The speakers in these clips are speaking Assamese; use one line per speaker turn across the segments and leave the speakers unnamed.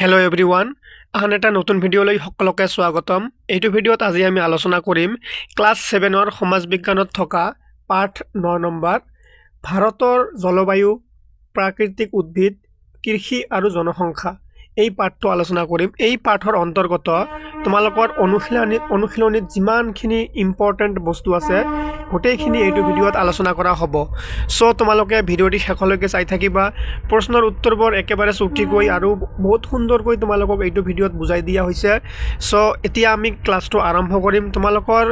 হেল্ল' এভৰিৱান, আন এটা নতুন ভিডিঅ'লৈ সকলোকে স্বাগতম। এইটো ভিডিঅ'ত আজি আমি আলোচনা কৰিম ক্লাছ 7ৰ সমাজ বিজ্ঞানত থকা পাঠ 9 নম্বৰ ভাৰতৰ জলবায়ু, প্ৰাকৃতিক উদ্ভিদ, কৃষি আৰু জনসংখ্যা। এই পাঠটো আলোচনা কৰিম। এই পাঠৰ অন্তৰ্গত তোমালোকৰ অনুশীলনীত যিমানখিনি ইম্পৰ্টেণ্ট বস্তু আছে গোটেইখিনি এইটো ভিডিঅ'ত আলোচনা কৰা হ'ব। চ' তোমালোকে ভিডিঅ'টি শেষলৈকে চাই থাকিবা। প্ৰশ্নৰ উত্তৰবোৰ একেবাৰে চুটিকৈ আৰু বহুত সুন্দৰকৈ তোমালোকক এইটো ভিডিঅ'ত বুজাই দিয়া হৈছে। চ' এতিয়া আমি ক্লাছটো আৰম্ভ কৰিম। তোমালোকৰ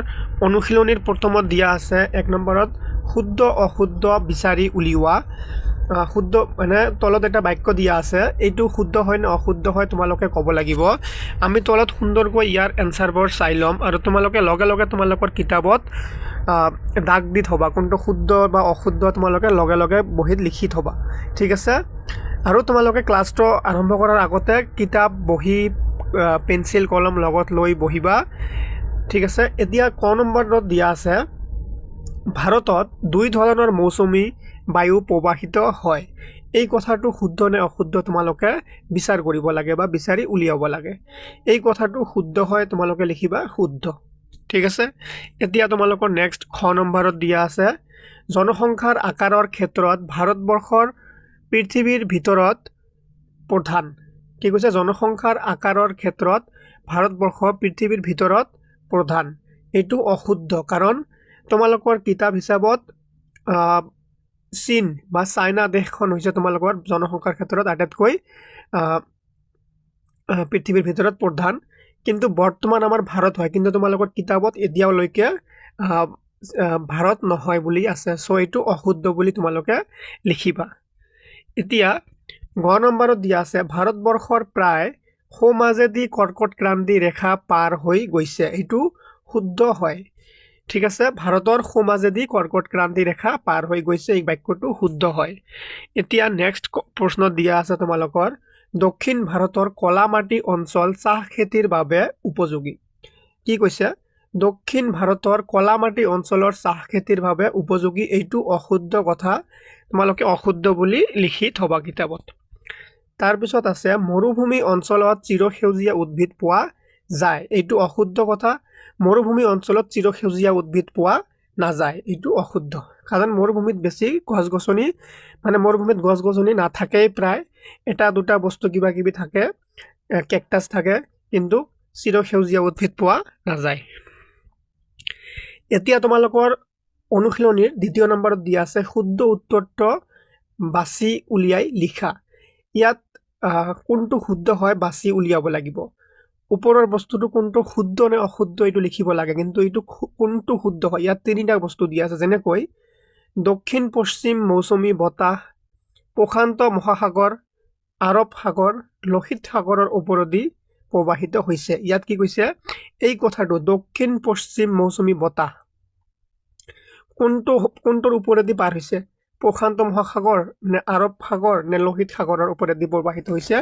অনুশীলনীৰ প্ৰথমত দিয়া আছে 1 নম্বৰত শুদ্ধ অশুদ্ধ বিচাৰি উলিওৱা। শুদ্ধ মানে তলত এটা বাক্য দিয়া আছে, এইটো শুদ্ধ হয় নে অশুদ্ধ হয় তোমালোকে ক'ব লাগিব। আমি তলত সুন্দৰকৈ ইয়াৰ এনচাৰবোৰ চাই ল'ম আৰু তোমালোকে লগে লগে তোমালোকৰ কিতাপত দাগ দি থবা, কোনটো শুদ্ধ বা অশুদ্ধ তোমালোকে লগে লগে বহীত লিখি থবা, ঠিক আছে। আৰু তোমালোকে ক্লাছটো আৰম্ভ কৰাৰ আগতে কিতাপ, বহী, পেঞ্চিল, কলম লগত লৈ বহিবা, ঠিক আছে। এতিয়া ক নম্বৰত দিয়া আছে ভাৰতত 2 ধৰণৰ মৌচুমী বায়ু প্ৰবাহিত হয়। এই কথাটো শুদ্ধ নে অশুদ্ধ তোমালোকে বিচাৰ কৰিব লাগে বা বিচাৰি উলিয়াব লাগে। এই কথাটো শুদ্ধ হয় তোমালোকে লিখিবা শুদ্ধ, ঠিক আছে। এতিয়া তোমালোকৰ নেক্সট খ নম্বৰত দিয়া আছে জনসংখ্যাৰ আকাৰৰ ক্ষেত্ৰত ভাৰতবৰ্ষৰ পৃথিৱীৰ ভিতৰত প্ৰধান। কি কৈছে? জনসংখ্যাৰ আকাৰৰ ক্ষেত্ৰত ভাৰতবৰ্ষ পৃথিৱীৰ ভিতৰত প্ৰধান। এইটো অশুদ্ধ, কাৰণ তোমালোকৰ কিতাপ হিচাপত চীন বা চাইনা দেশখন হৈছে তোমালোকৰ জনসংখ্যাৰ ক্ষেত্ৰত আটাইতকৈ পৃথিৱীৰ ভিতৰত প্ৰধান, কিন্তু বৰ্তমান আমাৰ ভাৰত হয়, কিন্তু তোমালোকৰ কিতাপত এতিয়ালৈকে ভাৰত নহয় বুলি আছে। চ' এইটো অশুদ্ধ বুলি তোমালোকে লিখিবা। এতিয়া গ নম্বৰত দিয়া আছে ভাৰতবৰ্ষৰ প্ৰায় সোঁমাজেদি কৰ্কট ক্ৰান্তি ৰেখা পাৰ হৈ গৈছে। এইটো শুদ্ধ হয়, ঠিক আছে। ভাৰতৰ সোঁমাজেদি কৰ্কট ক্ৰান্তি ৰেখা পাৰ হৈ গৈছে, এই বাক্যটো শুদ্ধ হয়। এতিয়া নেক্সট প্ৰশ্নত দিয়া আছে তোমালোকৰ দক্ষিণ ভাৰতৰ কলা মাটি অঞ্চল চাহ খেতিৰ বাবে উপযোগী। কি কৈছে? দক্ষিণ ভাৰতৰ কলা মাটি অঞ্চলৰ চাহ খেতিৰ বাবে উপযোগী। এইটো অশুদ্ধ কথা, তোমালোকে অশুদ্ধ বুলি লিখি থবা কিতাপত। তাৰপিছত আছে মৰুভূমি অঞ্চলত চিৰসেউজীয়া উদ্ভিদ পোৱা যায়। এইটো অশুদ্ধ কথা, মৰুভূমি অঞ্চলত চিৰসেউজীয়া উদ্ভিদ পোৱা নাযায়, এইটো অশুদ্ধ। কাৰণ মৰুভূমিত বেছি গছ-গছনি, মানে মৰুভূমিত গছ-গছনি নাথাকেই, প্ৰায় এটা দুটা বস্তু কিবা কিবি থাকে, কেকটাছ থাকে, কিন্তু চিৰসেউজীয়া উদ্ভিদ পোৱা নাযায়। এতিয়া তোমালোকৰ অনুশীলনীৰ 2 নম্বৰত দিয়া আছে শুদ্ধ উত্তৰটো বাছি উলিয়াই লিখা। ইয়াত কোনটো শুদ্ধ হয় বাছি উলিয়াব লাগিব। ওপৰৰ বস্তুটো কোনটো শুদ্ধ নে অশুদ্ধ এইটো লিখিব লাগে, কিন্তু এইটো কোনটো শুদ্ধ হয়। ইয়াত 3টা বস্তু দিয়া আছে, যেনেকৈ দক্ষিণ পশ্চিম মৌচুমী বতাহ প্ৰশান্ত মহাসাগৰ, আৰৱ সাগৰ, লোহিত সাগৰৰ ওপৰেদি প্ৰবাহিত হৈছে। ইয়াত কি কৈছে? এই কথাটো দক্ষিণ পশ্চিম মৌচুমী বতাহ কোনটোৰ ওপৰেদি পাৰ হৈছে? প্ৰশান্ত মহাসাগৰ নে আৰৱ সাগৰ নে লোহিত সাগৰৰ ওপৰেদি প্ৰবাহিত হৈছে?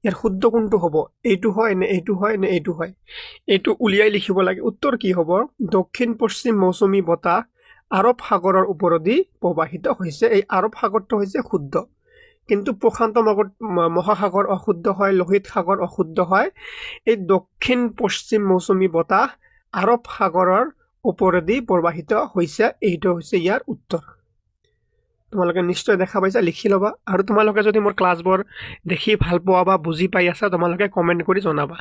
ইয়াৰ শুদ্ধ কোনটো হ'ব? এইটো হয় নে এইটো হয় নে এইটো হয়? এইটো উলিয়াই লিখিব লাগে। উত্তৰ কি হ'ব? দক্ষিণ পশ্চিম মৌচুমী বতাহ আৰৱ সাগৰৰ ওপৰেদি প্ৰবাহিত হৈছে। এই আৰৱ সাগৰটো হৈছে শুদ্ধ, কিন্তু প্ৰশান্ত মহাসাগৰ অশুদ্ধ হয়, লোহিত সাগৰ অশুদ্ধ হয়। এই দক্ষিণ পশ্চিম মৌচুমী বতাহ আৰৱ সাগৰৰ ওপৰেদি প্ৰবাহিত হৈছে, এইটো হৈছে ইয়াৰ উত্তৰ। তোমালোকে নিশ্চয় দেখা পাইছা, লিখি ল'বা। আৰু তোমালোকে যদি মোৰ ক্লাছবোৰ দেখি ভাল পোৱা বা বুজি পাই আছা তোমালোকে কমেণ্ট কৰি জনাবা।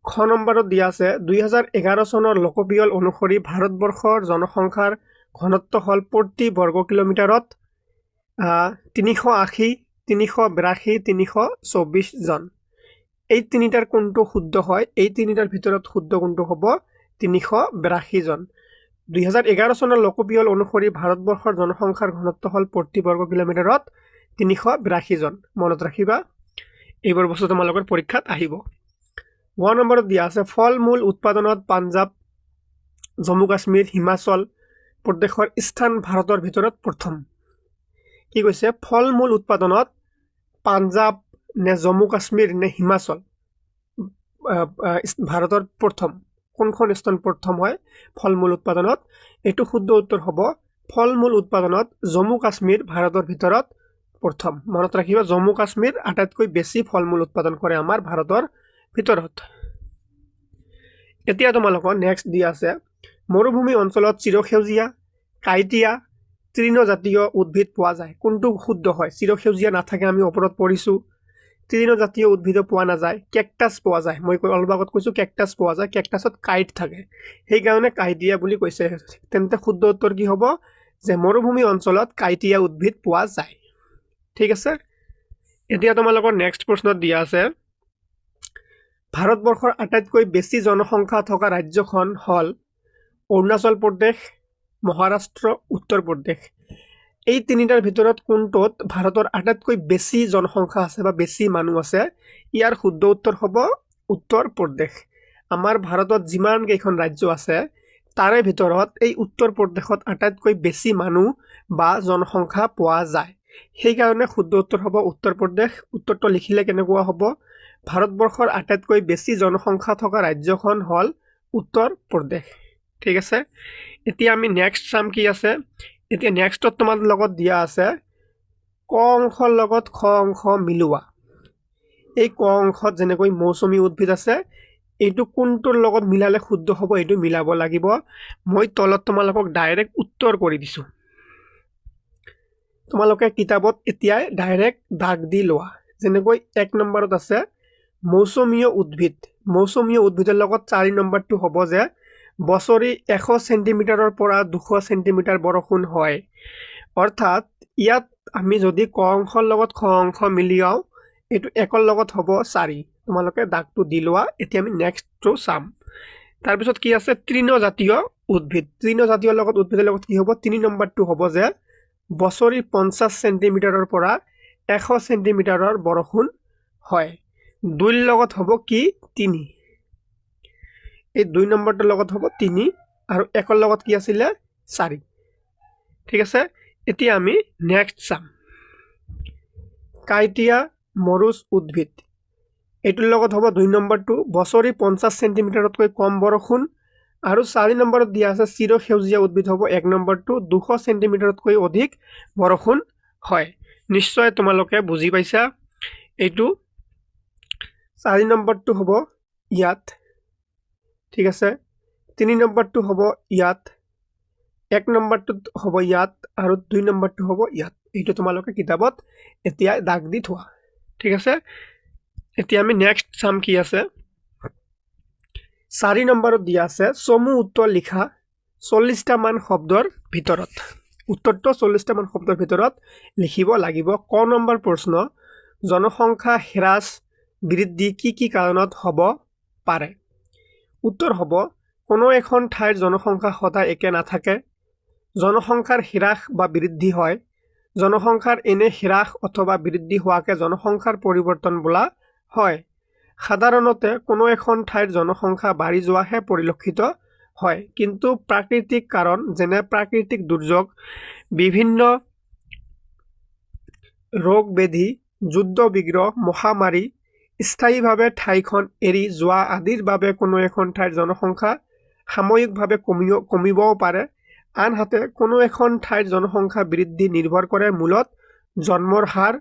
খ নম্বৰত দিয়া আছে 2011 চনৰ লোকপিয়ল অনুসৰি ভাৰতবৰ্ষৰ জনসংখ্যাৰ ঘনত্ব হ'ল প্ৰতি বৰ্গ কিলোমিটাৰত 380, 382, 324 জন। এই 3টাৰ কোনটো শুদ্ধ হয়? এই 3টাৰ ভিতৰত শুদ্ধ কোনটো হ'ব? 382 জন। 2011 চনৰ লোকপিয়ল অনুসৰি ভাৰতবৰ্ষৰ জনসংখ্যাৰ ঘনত্ব হ'ল প্ৰতি বৰ্গ কিলোমিটাৰত 382 জন। মনত ৰাখিবা, এইবোৰ বস্তু তোমালোকৰ পৰীক্ষাত আহিব। 1 নম্বৰত দিয়া আছে ফল মূল উৎপাদনত পাঞ্জাৱ, জম্মু কাশ্মীৰ, হিমাচল প্ৰদেশৰ স্থান ভাৰতৰ ভিতৰত প্ৰথম। কি কৈছে? ফল মূল উৎপাদনত পাঞ্জাৱ নে জম্মু কাশ্মীৰ নে হিমাচল ভাৰতৰ প্ৰথম, কোনখন স্থান প্ৰথম হয় ফল মূল উৎপাদনত? এইটো শুদ্ধ উত্তৰ হ'ব ফল মূল উৎপাদনত জম্মু কাশ্মীৰ ভাৰতৰ ভিতৰত প্ৰথম মনত ৰাখিবা জম্মু কাশ্মীৰ আটাইতকৈ বেছি ফল-মূল উৎপাদন কৰে আমাৰ ভাৰতৰ ভিতৰত এতিয়া তোমালোকৰ নেক্সট দি আছে মৰুভূমি অঞ্চলত চিৰসেউজীয়া কাইটিয়া তৃণজাতীয় উদ্ভিদ পোৱা যায় কোনটো শুদ্ধ হয় চিৰসেউজীয়া নাথাকে আমি ওপৰত পঢ়িছো তৃণজাতীয় উদ্ভিদ পোৱা নাযায় কেকটাছ পোৱা যায় মই অলপ আগত কৈছো কেকটাছ পোৱা যায় কেকটাছত কাইট থাকে সেই কাৰণে কাইটিয়া বুলি কৈছে তেন্তে শুদ্ধ উত্তৰ কি হ'ব যে মৰুভূমি অঞ্চলত কাইটিয়া উদ্ভিদ পোৱা যায় ঠিক আছে এতিয়া তোমালোকৰ নেক্সট প্ৰশ্নত দিয়া আছে ভাৰতবৰ্ষৰ আটাইতকৈ বেছি জনসংখ্যা থকা ৰাজ্যখন হল অৰুণাচল প্ৰদেশ মহাৰাষ্ট্ৰ উত্তৰ প্ৰদেশ এই তিনিটাৰ ভিতৰত কোনটোত ভাৰতৰ আটাইতকৈ বেছি জনসংখ্যা আছে বা বেছি মানুহ আছে ইয়াৰ শুদ্ধ উত্তৰ হ'ব উত্তৰ প্ৰদেশ আমাৰ ভাৰতত যিমান কেইখন ৰাজ্য আছে তাৰে ভিতৰত এই উত্তৰ প্ৰদেশত আটাইতকৈ বেছি মানুহ বা জনসংখ্যা পোৱা যায় সেই কাৰণে শুদ্ধ উত্তৰ হ'ব উত্তৰ প্ৰদেশ উত্তৰটো লিখিলে কেনেকুৱা হ'ব ভাৰতবৰ্ষৰ আটাইতকৈ বেছি জনসংখ্যা থকা ৰাজ্যখন হল উত্তৰ প্ৰদেশ ঠিক আছে এতিয়া আমি নেক্সট চাম কি আছে এতিয়া নেক্সটত তোমাৰ লগত দিয়া আছে ক অংশৰ লগত খ অংশ মিলোৱা এই ক অংশত যেনেকৈ মৌচুমী উদ্ভিদ আছে এইটো কোনটোৰ লগত মিলালে শুদ্ধ হ'ব এইটো মিলাব লাগিব মই তলত তোমালোকক ডাইৰেক্ট উত্তৰ কৰি দিছো তোমালোকে কিতাপত এতিয়াই ডাইৰেক্ট দাগ দি লোৱা যেনেকৈ 1 নম্বৰত আছে মৌচুমীয় উদ্ভিদৰ লগত 4 নম্বৰটো হ'ব যে বছৰি 100 সেন্টিমিটাৰৰ পৰা 200 সেন্টিমিটাৰ বৰষুণ হয় অৰ্থাৎ ইয়াত আমি যদি ক অংশৰ লগত খ অংশ মিলিয়াও এটো একৰ লগত হ'ব 4 তোমালোকে দাগটো দি লোৱা এতিয়া আমি নেক্সটটো চাম তাৰ পিছত কি আছে তৃণজাতীয় উদ্ভিদৰ লগত উদ্ভিদৰ লগত কি হ'ব 3 নম্বৰটো হ'ব যে বছৰি 50 সেন্টিমিটাৰৰ পৰা 100 সেন্টিমিটাৰৰ বৰষুণ হয় 2 লগত হ'ব কি 3 এই 2 নম্বৰটোৰ লগত হ'ব 3 আৰু একৰ লগত কি আছিল 4 ঠিক আছে এতিয়া আমি নেক্সট চাম কাইটিয়া মৰুচ উদ্ভিদ এটোৰ লগত হ'ব 2 নম্বৰটো বছৰি 50 সেন্টিমিটাৰতকৈ কম বৰষুণ আৰু 4 নম্বৰত দিয়া আছে চিৰসেউজীয়া উদ্ভিদ হ'ব 1 নম্বৰটো 200 সেন্টিমিটাৰতকৈ অধিক বৰষুণ হয় নিশ্চয় তোমালোকে বুজি পাইছা এইটো 4 নম্বৰটো হ'ব ইয়াত ঠিক আছে 3 নম্বৰটো হ'ব ইয়াত 1 নম্বৰটো হ'ব ইয়াত আৰু 2 নম্বৰটো হ'ব ইয়াত এইটো তোমালোকে কিতাপত এতিয়া দাগ দি থোৱা ঠিক আছে এতিয়া আমি নেক্সট চাম কি আছে 4 নম্বৰত দিয়া আছে সমু উত্তৰ লিখা 40টা মান শব্দৰ ভিতৰত উত্তৰটো 40টা মান শব্দৰ ভিতৰত লিখিব লাগিব ক নম্বৰ প্ৰশ্ন জনসংখ্যা হ্ৰাস বৃদ্ধি কি কাৰণত হ'ব পাৰে উত্তৰ হ'ব কোনো এখন ঠাইৰ জনসংখ্যা সদায় একে নাথাকে জনসংখ্যাৰ হ্ৰাস বা বৃদ্ধি হয় জনসংখ্যাৰ এনে হ্ৰাস অথবা বৃদ্ধি হোৱাকে জনসংখ্যাৰ পৰিৱৰ্তন বোলা হয় সাধাৰণতে কোনো এখন ঠাইৰ জনসংখ্যা বাঢ়ি যোৱাহে পৰিলক্ষিত হয় কিন্তু প্ৰাকৃতিক কাৰণ যেনে প্ৰাকৃতিক দুৰ্যোগ বিভিন্ন ৰোগ ব্যাধি যুদ্ধ বিগ্ৰহ মহামাৰী স্থায়ীভাৱে ঠাইখন এৰি যোৱা আদিৰ বাবে কোনো এখন ঠাইৰ জনসংখ্যা সাময়িকভাৱে কমিবও পাৰে আনহাতে কোনো এখন ঠাইৰ জনসংখ্যা বৃদ্ধি নিৰ্ভৰ কৰে মূলত জন্মৰ হাৰ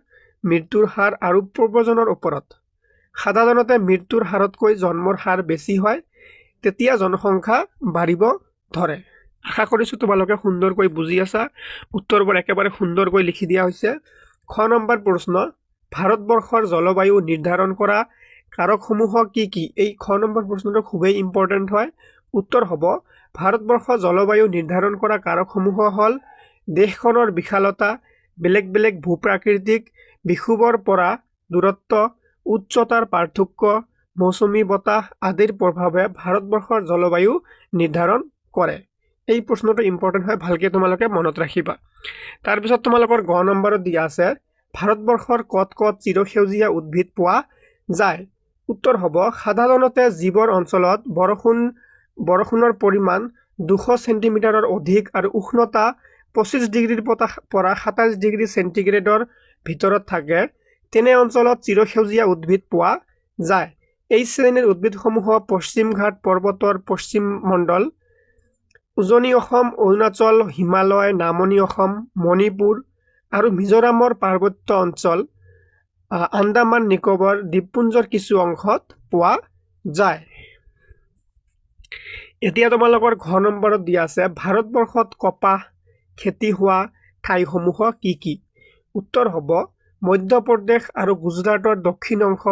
মৃত্যুৰ হাৰ আৰু প্ৰব্ৰজনৰ ওপৰত সাধাৰণতে মৃত্যুৰ হাৰতকৈ জন্মৰ হাৰ বেছি হয় তেতিয়া জনসংখ্যা বাঢ়িব ধৰে আশা কৰিছো তোমালোকে সুন্দৰকৈ বুজি আছা উত্তৰবোৰ একেবাৰে সুন্দৰকৈ লিখি দিয়া হৈছে খ নম্বৰ প্ৰশ্ন ভাৰতবৰ্ষৰ জলবায়ু নিৰ্ধাৰণ কৰা কাৰকসমূহ কি এই খ নম্বৰ প্ৰশ্নটো খুবেই ইম্পৰ্টেন্ট হয় উত্তৰ হ'ব ভাৰতবৰ্ষৰ জলবায়ু নিৰ্ধাৰণ কৰা কাৰকসমূহ হ'ল দেশখনৰ বিশালতা বেলেগ বেলেগ ভূপ্ৰাকৃতিক বিষুৱৰ পৰা দূৰত্ব উচ্চতাৰ পাৰ্থক্য মৌচুমী বতাহ আদিৰ প্ৰভাৱে ভাৰতবৰ্ষৰ জলবায়ু নিৰ্ধাৰণ কৰে এই প্ৰশ্নটো ইম্পৰ্টেন্ট হয় ভালকে তোমালোকে মনত ৰাখিবা তাৰ পিছত তোমালোকৰ গ নম্বৰত দিয়া আছে ভাৰতবৰ্ষৰ কত চিৰসেউজীয়া উদ্ভিদ পোৱা যায় উত্তৰ হ'ব সাধাৰণতে জীৱৰ অঞ্চলত বৰষুণৰ পৰিমাণ 200 সেন্টিমিটাৰৰ অধিক আৰু উষ্ণতা 25 ডিগ্ৰীৰ পৰা 27 ডিগ্ৰী সেন্টিগ্ৰেডৰ ভিতৰত থাকে তেনে অঞ্চলত চিৰসেউজীয়া উদ্ভিদ পোৱা যায় এই শ্ৰেণীৰ উদ্ভিদসমূহ পশ্চিম ঘাট পৰ্বতৰ পশ্চিম মণ্ডল উজনি অসম অৰুণাচল হিমালয় নামনি অসম মণিপুৰ আৰু মিজোৰামৰ পাৰ্বত্য অঞ্চল আন্দামান নিকোবৰ দ্বীপপুঞ্জৰ কিছু অংশত পোৱা যায়। এতিয়া তোমালোকৰ ঘ নম্বৰত দিয়া আছে ভাৰতবৰ্ষত কপাহ খেতি হোৱা ঠাইসমূহ কি কি? উত্তৰ হ'ব মধ্যপ্ৰদেশ আৰু গুজৰাটৰ দক্ষিণ অংশ,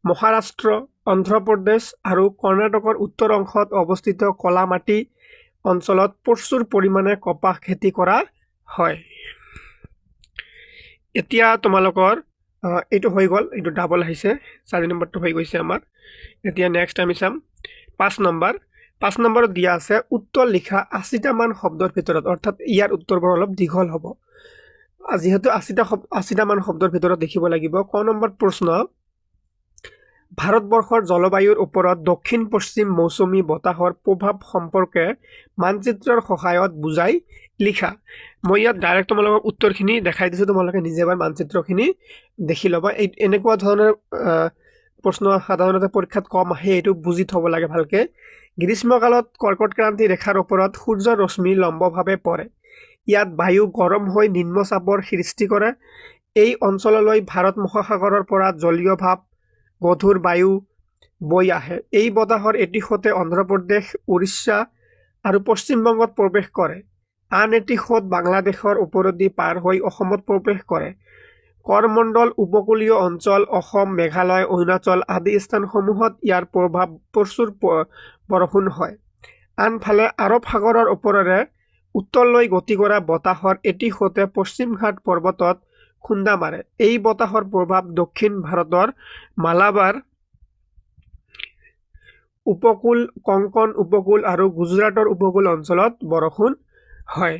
মহাৰাষ্ট্ৰ, অন্ধ্ৰপ্ৰদেশ আৰু কৰ্ণাটকৰ উত্তৰ অংশত অৱস্থিত কলামাটি অঞ্চলত প্ৰচুৰ পৰিমাণে কপাহ খেতি কৰা হয়। এতিয়া তোমালোকৰ এইটো হৈ গ'ল, এইটো ডাবল আহিছে, 4 নম্বৰটো হৈ গৈছে আমাৰ। এতিয়া নেক্সট আমি চাম 5 নম্বৰ। 5 নম্বৰত দিয়া আছে উত্তৰ লিখা 80টা মান শব্দৰ ভিতৰত, অৰ্থাৎ ইয়াৰ উত্তৰবোৰ অলপ দীঘল হ'ব। যিহেতু 80টা মান শব্দৰ ভিতৰত দেখিব লাগিব। ক নম্বৰ প্ৰশ্ন, ভাৰতবৰ্ষৰ জলবায়ুৰ ওপৰত দক্ষিণ পশ্চিম মৌচুমী বতাহৰ প্ৰভাৱ সম্পৰ্কে মানচিত্ৰৰ সহায়ত বুজাই লিখা। মই ইয়াত ডাইৰেক্ট তোমালোকক উত্তৰখিনি দেখাই দিছোঁ, তোমালোকে নিজে এবাৰ মানচিত্ৰখিনি দেখি ল'বা। এনেকুৱা ধৰণৰ প্ৰশ্ন সাধাৰণতে পৰীক্ষাত কম আহে, এইটো বুজি থ'ব লাগে ভালকে। গ্ৰীষ্মকালত কৰ্কট ক্ৰান্তি ৰেখাৰ ওপৰত সূৰ্যৰ ৰশ্মি লম্বভাৱে পৰে। ইয়াত বায়ু গৰম হৈ নিম্নচাপৰ সৃষ্টি কৰে। এই অঞ্চললৈ ভাৰত মহাসাগৰৰ পৰা জলীয় ভাৱ গধুৰ বায়ু বৈ আহে। এই বতাহৰ এটি সোঁতে অন্ধ্ৰপ্ৰদেশ, উৰিষ্যা আৰু পশ্চিমবংগত প্ৰৱেশ কৰে। আন এটি সোঁত বাংলাদেশৰ ওপৰেদি পাৰ হৈ অসমত প্ৰৱেশ কৰে। কৰমণ্ডল উপকূলীয় অঞ্চল অসম, মেঘালয়, অৰুণাচল আদি স্থানসমূহত ইয়াৰ প্ৰভাৱ প্ৰচুৰ বৰষুণ হয়। আনফালে আৰৱ সাগৰৰ ওপৰেৰে উত্তৰলৈ গতি কৰা বতাহৰ এটি সোঁতে পশ্চিম ঘাট পৰ্বতত খুন্দা মাৰে। এই বতাহৰ প্ৰভাৱ দক্ষিণ ভাৰতৰ মালাবাৰ উপকূল, কঙ্কণ উপকূল আৰু গুজৰাটৰ উপকূল অঞ্চলত বৰষুণ হয়।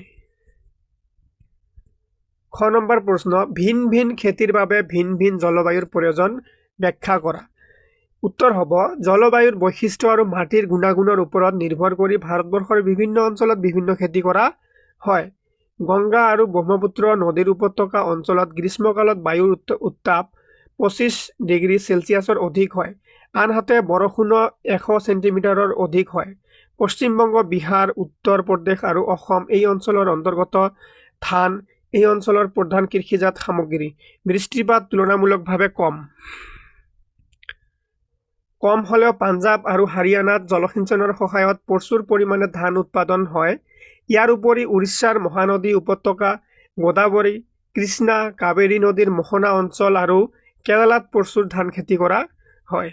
খ নম্বৰ প্ৰশ্ন, ভিন ভিন খেতিৰ বাবে ভিন ভিন জলবায়ুৰ প্ৰয়োজন ব্যাখ্যা কৰা। উত্তৰ হ'ব জলবায়ুৰ বৈশিষ্ট্য আৰু মাটিৰ গুণাগুণৰ ওপৰত নিৰ্ভৰ কৰি ভাৰতবৰ্ষৰ বিভিন্ন অঞ্চলত বিভিন্ন খেতি কৰা হয়। গংগা আৰু ব্ৰহ্মপুত্ৰ নদীৰ উপত্যকা অঞ্চলত গ্ৰীষ্মকালত বায়ুৰ উত্তাপ 25 ডিগ্ৰী চেলছিয়াছৰ অধিক হয়। আনহাতে বৰষুণ 100 চেণ্টিমিটাৰৰ অধিক হয়। পশ্চিমবংগ, বিহাৰ, উত্তৰ প্ৰদেশ আৰু অসম এই অঞ্চলৰ অন্তৰ্গত। ধান এই অঞ্চলৰ প্ৰধান কৃষিজাত সামগ্ৰী। বৃষ্টিপাত তুলনামূলকভাৱে কম হ'লেও পাঞ্জাৱ আৰু হাৰিয়ানাত জলসিঞ্চনৰ সহায়ত প্ৰচুৰ পৰিমাণে ধান উৎপাদন হয়। ইয়াৰ উপৰি উৰিষ্যাৰ মহানদী উপত্যকা, গোদাবৰী, কৃষ্ণা, কাবেৰী নদীৰ মোহনা অঞ্চল আৰু কেৰালাত প্ৰচুৰ ধান খেতি কৰা হয়।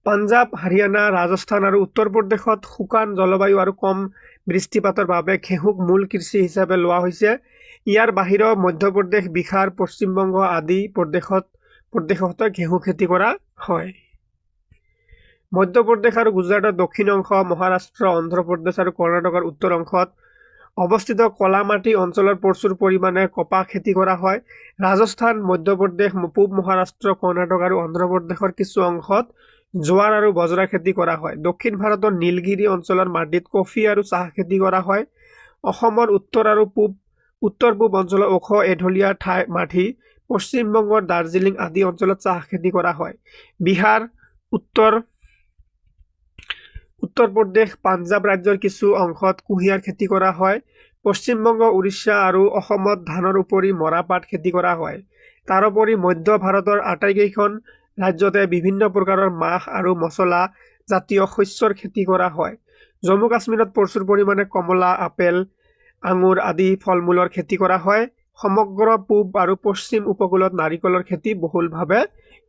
পাঞ্জাৱ, হাৰিয়ানা, ৰাজস্থান আৰু উত্তৰ প্ৰদেশত শুকান জলবায়ু আৰু কম বৃষ্টিপাতৰ বাবে ঘেঁহুক মূল কৃষি হিচাপে লোৱা হৈছে। ইয়াৰ বাহিৰেও মধ্যপ্ৰদেশ, বিহাৰ, পশ্চিমবংগ আদি প্ৰদেশত ঘেঁহু খেতি কৰা হয়। মধ্যপ্ৰদেশ আৰু গুজৰাটৰ দক্ষিণ অংশ, মহাৰাষ্ট্ৰ, অন্ধ্ৰপ্ৰদেশ আৰু কৰ্ণাটকৰ উত্তৰ অংশত অৱস্থিত কলামাটি অঞ্চলৰ প্ৰচুৰ পৰিমাণে কপাহ খেতি কৰা হয়। ৰাজস্থান, মধ্যপ্ৰদেশ, পূব মহাৰাষ্ট্ৰ, কৰ্ণাটক আৰু অন্ধ্ৰপ্ৰদেশৰ কিছু অংশত জোৱাৰ আৰু বজৰা খেতি কৰা হয়। দক্ষিণ ভাৰতৰ নীলগিৰি অঞ্চলৰ মাটিত কফি আৰু চাহ খেতি কৰা হয়। অসমৰ উত্তৰ আৰু উত্তৰ পূব অঞ্চলৰ ওখ এঢলীয়া মাটি, পশ্চিমবংগৰ দাৰ্জিলিং আদি অঞ্চলত চাহ খেতি কৰা হয়। বিহাৰ, উত্তৰ প্ৰদেশ, পাঞ্জাৱ ৰাজ্যৰ কিছু অংশত কুঁহিয়াৰ খেতি কৰা হয়। পশ্চিমবংগ, উৰিষ্যা আৰু অসমত ধানৰ উপৰি মৰাপাট খেতি কৰা হয়। তাৰোপৰি মধ্য ভাৰতৰ আটাইকেইখন ৰাজ্যতে বিভিন্ন প্ৰকাৰৰ মাহ আৰু মছলা জাতীয় শস্যৰ খেতি কৰা হয়। জম্মু কাশ্মীৰত প্ৰচুৰ পৰিমাণে কমলা, আপেল, আঙুৰ আদি ফল-মূলৰ খেতি কৰা হয়। সমগ্ৰ পূব আৰু পশ্চিম উপকূলত নাৰিকলৰ খেতি বহুলভাৱে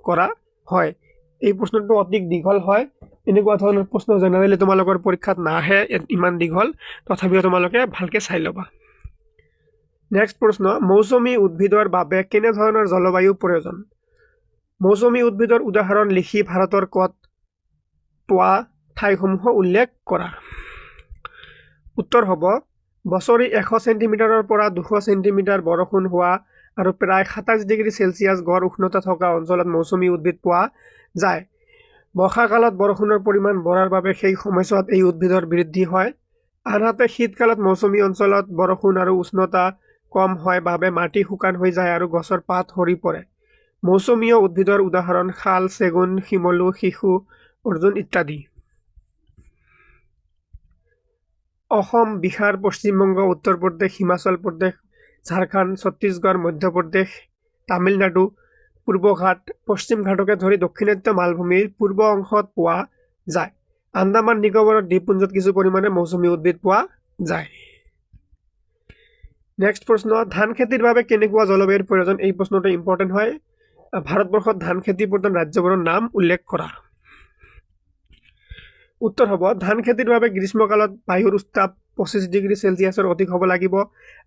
কৰা হয়। এই প্ৰশ্নটো অতি দীঘল হয়। এনেকুৱা ধৰণৰ প্ৰশ্ন জেনেৰেলি তোমালোকৰ পৰীক্ষাত নাহে ইমান দীঘল, তথাপিও তোমালোকে ভালকে চাই ল'বা। নেক্সট প্ৰশ্ন, মৌচুমী উদ্ভিদৰ বাবে কেনেধৰণৰ জলবায়ু প্ৰয়োজন? মৌচুমী উদ্ভিদৰ উদাহৰণ লিখি ভাৰতৰ ক'ত পোৱা ঠাইসমূহ উল্লেখ কৰা। উত্তৰ হ'ব বছৰি 100 চেণ্টিমিটাৰৰ পৰা 200 চেণ্টিমিটাৰ বৰষুণ হোৱা আৰু প্ৰায় 27 ডিগ্ৰী চেলছিয়াছ গড় উষ্ণতা থকা অঞ্চলত মৌচুমী উদ্ভিদ পোৱা যায়। বৰ্ষাকালত বৰষুণৰ পৰিমাণ বঢ়াৰ বাবে সেই সময়ছোৱাত এই উদ্ভিদৰ বৃদ্ধি হয়। আনহাতে শীতকালত মৌচুমী অঞ্চলত বৰষুণ আৰু উষ্ণতা কম হয় বাবে মাটি শুকান হৈ যায় আৰু গছৰ পাত সৰি পৰে। মৌচুমীয় উদ্ভিদৰ উদাহৰণ শাল, চেগুন, শিমলু, শিশু, অৰ্জুন ইত্যাদি। অসম, বিহাৰ, পশ্চিমবংগ, উত্তৰ প্ৰদেশ, হিমাচল প্ৰদেশ, ঝাৰখণ্ড, ছত্তীশগড়, মধ্যপ্ৰদেশ, তামিলনাডু, পূৰ্ব ঘাট, পশ্চিম ঘাটকে ধৰি দক্ষিণাত্য মালভূমিৰ পূৰ্ব অংশত পোৱা যায়। আন্দামান নিকোবৰৰ দ্বীপপুঞ্জত কিছু পৰিমাণে মৌচুমী উদ্ভিদ পোৱা যায়। নেক্সট প্ৰশ্ন, ধান খেতিৰ বাবে কেনেকুৱা জলবায়ুৰ প্ৰয়োজন? এই প্ৰশ্নটো ইম্পৰ্টেণ্ট হয়। ভাৰতবৰ্ষত ধান খেতি প্ৰধান ৰাজ্যবোৰৰ নাম উল্লেখ কৰা। উত্তৰ হ'ব, ধান খেতিৰ বাবে গ্ৰীষ্মকালত বায়ুৰ উত্তাপ 25 ডিগ্ৰী চেলচিয়াছৰ অধিক হ'ব লাগিব,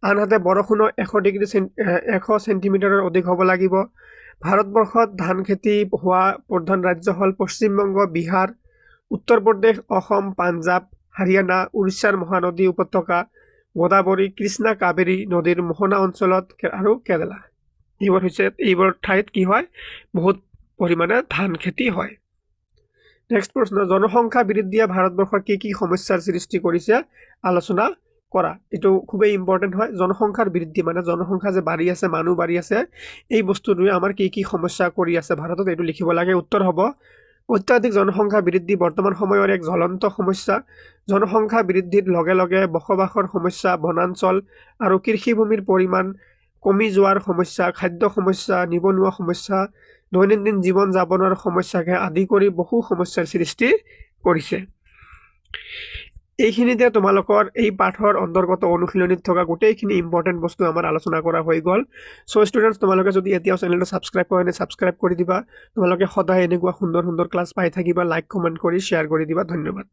আনহাতে বৰষুণো 100 চেণ্টিমিটাৰৰ অধিক হ'ব লাগিব। ভাৰতবৰ্ষত ধান খেতি হোৱা প্ৰধান ৰাজ্য হ'ল পশ্চিমবংগ, বিহাৰ, উত্তৰ প্ৰদেশ, অসম, পাঞ্জাৱ, হাৰিয়ানা, উৰিষ্যাৰ মহানদী উপত্যকা, গোদাবৰী, কৃষ্ণা, কাবেৰী নদীৰ মোহনা অঞ্চলত আৰু কেৰালা। এইবোৰ ঠাইত কি হয়? বহুত পৰিমাণে ধান খেতি হয়। নেক্সট প্ৰশ্ন, জনসংখ্যা বৃদ্ধিয়ে ভাৰতবৰ্ষৰ কি কি সমস্যাৰ সৃষ্টি কৰিছে আলোচনা কৰা। এইটো খুবেই ইম্পৰ্টেণ্ট হয়। জনসংখ্যাৰ বৃদ্ধি মানে জনসংখ্যা যে বাঢ়ি আছে, মানুহ বাঢ়ি আছে, এই বস্তুটোৱে আমাৰ কি কি সমস্যা কৰি আছে ভাৰতত, এইটো লিখিব লাগে। উত্তৰ হ'ব, অত্যাধিক জনসংখ্যা বৃদ্ধি বৰ্তমান সময়ৰ এক জ্বলন্ত সমস্যা। জনসংখ্যা বৃদ্ধিৰ লগে লগে বসবাসৰ সমস্যা, বনাঞ্চল আৰু কৃষিভূমিৰ পৰিমাণ কমি যোৱাৰ সমস্যা, খাদ্য সমস্যা, নিবনুৱা সমস্যা, দৈনন্দিন জীৱন যাপনৰ সমস্যাকে আদি কৰি বহু সমস্যাৰ সৃষ্টি কৰিছে। এইখিনিতে তোমালোকৰ এই পাঠৰ অন্তৰ্গত অনুশীলনীত থকা গোটেইখিনি ইম্পৰ্টেণ্ট বস্তু আমাৰ আলোচনা কৰা হৈ গ'ল। চ' ষ্টুডেণ্টছ, তোমালোকে যদি এতিয়াও চেনেলটো ছাবস্ক্ৰাইব কৰা নাই, ছাবস্ক্ৰাইব কৰি দিবা। তোমালোকে সদায় এনেকুৱা সুন্দৰ সুন্দৰ ক্লাছ পাই থাকিবা। লাইক, কমেণ্ট কৰি শ্বেয়াৰ কৰি দিবা। ধন্যবাদ।